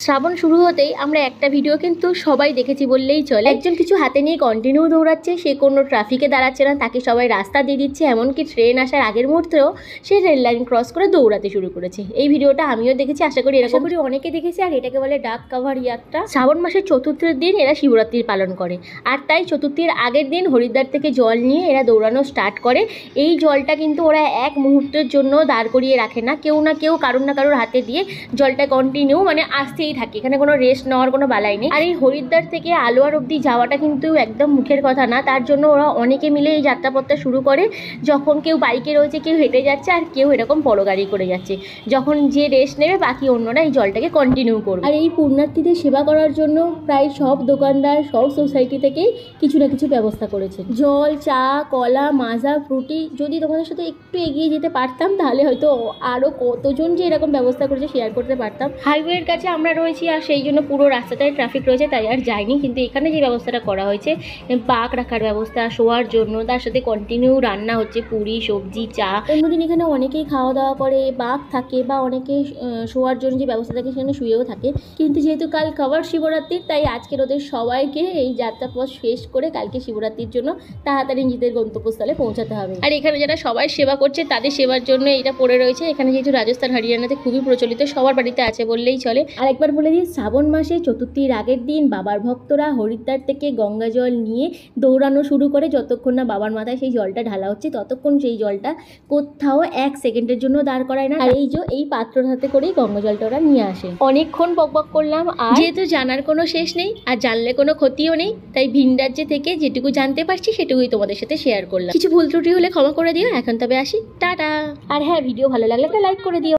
শ্রাবণ শুরু হতেই আমরা একটা ভিডিও কিন্তু সবাই দেখেছি বললেই চলে। একজন কিছু হাতে নিয়ে কন্টিনিউ দৌড়াচ্ছে, সে কোনো ট্রাফিকে দাঁড়াচ্ছে না, তাকে সবাই রাস্তা দিয়ে দিচ্ছে, এমনকি ট্রেন আসার আগের মুহূর্তেও সে রেল লাইন ক্রস করে দৌড়াতে শুরু করেছে। এই ভিডিওটা আমিও দেখেছি, আশা করি অনেকে দেখেছে। আর এটাকে বলে ডাক কাভার যাত্রা। শ্রাবণ মাসের চতুর্থের দিন এরা শিবরাত্রির পালন করে, আর তাই চতুর্থীর আগের দিন হরিদ্বার থেকে জল নিয়ে এরা দৌড়ানো স্টার্ট করে। এই জলটা কিন্তু ওরা এক মুহূর্তের জন্য দাঁড় করিয়ে রাখে না, কেউ না কেউ কারোর না কারোর হাতে দিয়ে জলটা কন্টিনিউ আসতেই থাকে, এখানে কোনো রেস্ট নেওয়ার কোনো বালাই নেই। আর এই হরিদ্বার থেকে আলোয়ার অবধি যাওয়াটা কিন্তু একদম মুখের কথা না, তার জন্য ওরা অনেকে মিলে এই যাত্রাপথটা শুরু করে। যখন কেউ বাইকে রয়েছে, কেউ হেঁটে যাচ্ছে, আর কেউ এরকম বড় গাড়ি করে যাচ্ছে, যখন যে রেস্ট নেবে বাকি অন্যরা এই জলটাকে কন্টিনিউ করবে। আর এই পুণ্যার্থীদের সেবা করার জন্য প্রায় সব দোকানদার, সব সোসাইটি থেকেই কিছু না কিছু ব্যবস্থা করেছে। জল, চা, কলা, মাজা, ফ্রুটি। যদি তোমাদের সাথে একটু এগিয়ে যেতে পারতাম তাহলে হয়তো আরও কতজন যে এরকম ব্যবস্থা করেছে শেয়ার করতে পারতাম। হাইওয়ের কাছে আমরা রয়েছি, আর সেই জন্য পুরো রাস্তাটায় ট্রাফিক রয়েছে, তাই আর যাইনি। কিন্তু এখানে যে ব্যবস্থাটা করা হয়েছে, পাক রাখার ব্যবস্থা, শোয়ার জন্য, তার সাথে কন্টিনিউ রান্না হচ্ছে, পুরি, সবজি, চা। অন্যদিন এখানে অনেকেই খাওয়া দাওয়া করে, বাঘ থাকে, বা অনেকে শোয়ার জন্য যে ব্যবস্থা থাকে সেখানে শুয়েও থাকে। কিন্তু যেহেতু কাল কাভার শিবরাত্রির, তাই আজকের ওদের সবাইকে এই যাত্রাপথ শেষ করে কালকে শিবরাত্রির জন্য তাড়াতাড়ি নিজেদের গন্তব্যস্থলে পৌঁছাতে হবে। আর এখানে যারা সবাই সেবা করছে তাদের সেবার জন্য এটা পড়ে রয়েছে। এখানে যেহেতু রাজস্থান, হরিয়ানাতে খুবই প্রচলিত, সবার বাড়িতে আছে বললেই চলে। আর একবার বলে দিই, শ্রাবণ মাসে চতুর্থীর আগের দিন বাবার ভক্তরা হরিদ্বার থেকে গঙ্গা জল নিয়ে দৌড়ানো শুরু করে। যতক্ষণ না বাবার মাথায় সেই জলটা ঢালা হচ্ছে ততক্ষণ সেই জলটা কোথাও এক সেকেন্ডের জন্য দাঁড় করায় না। আর এই পাত্রর হাতে করেই গঙ্গা জলটা ওরা নিয়ে আসে। অনেকক্ষণ বকবক করলাম, আর যেহেতু জানার কোনো শেষ নেই আর জানলে কোনো ক্ষতিও নেই, তাই ভিন রাজ্যে থেকে যেটুকু জানতে পারছি সেটুকুই তোমাদের সাথে শেয়ার করলাম। কিছু ভুল ত্রুটি হলে ক্ষমা করে দিও। এখন তবে আসি, টাটা। আর হ্যাঁ, ভিডিও ভালো লাগলে একটা লাইক করে দিও।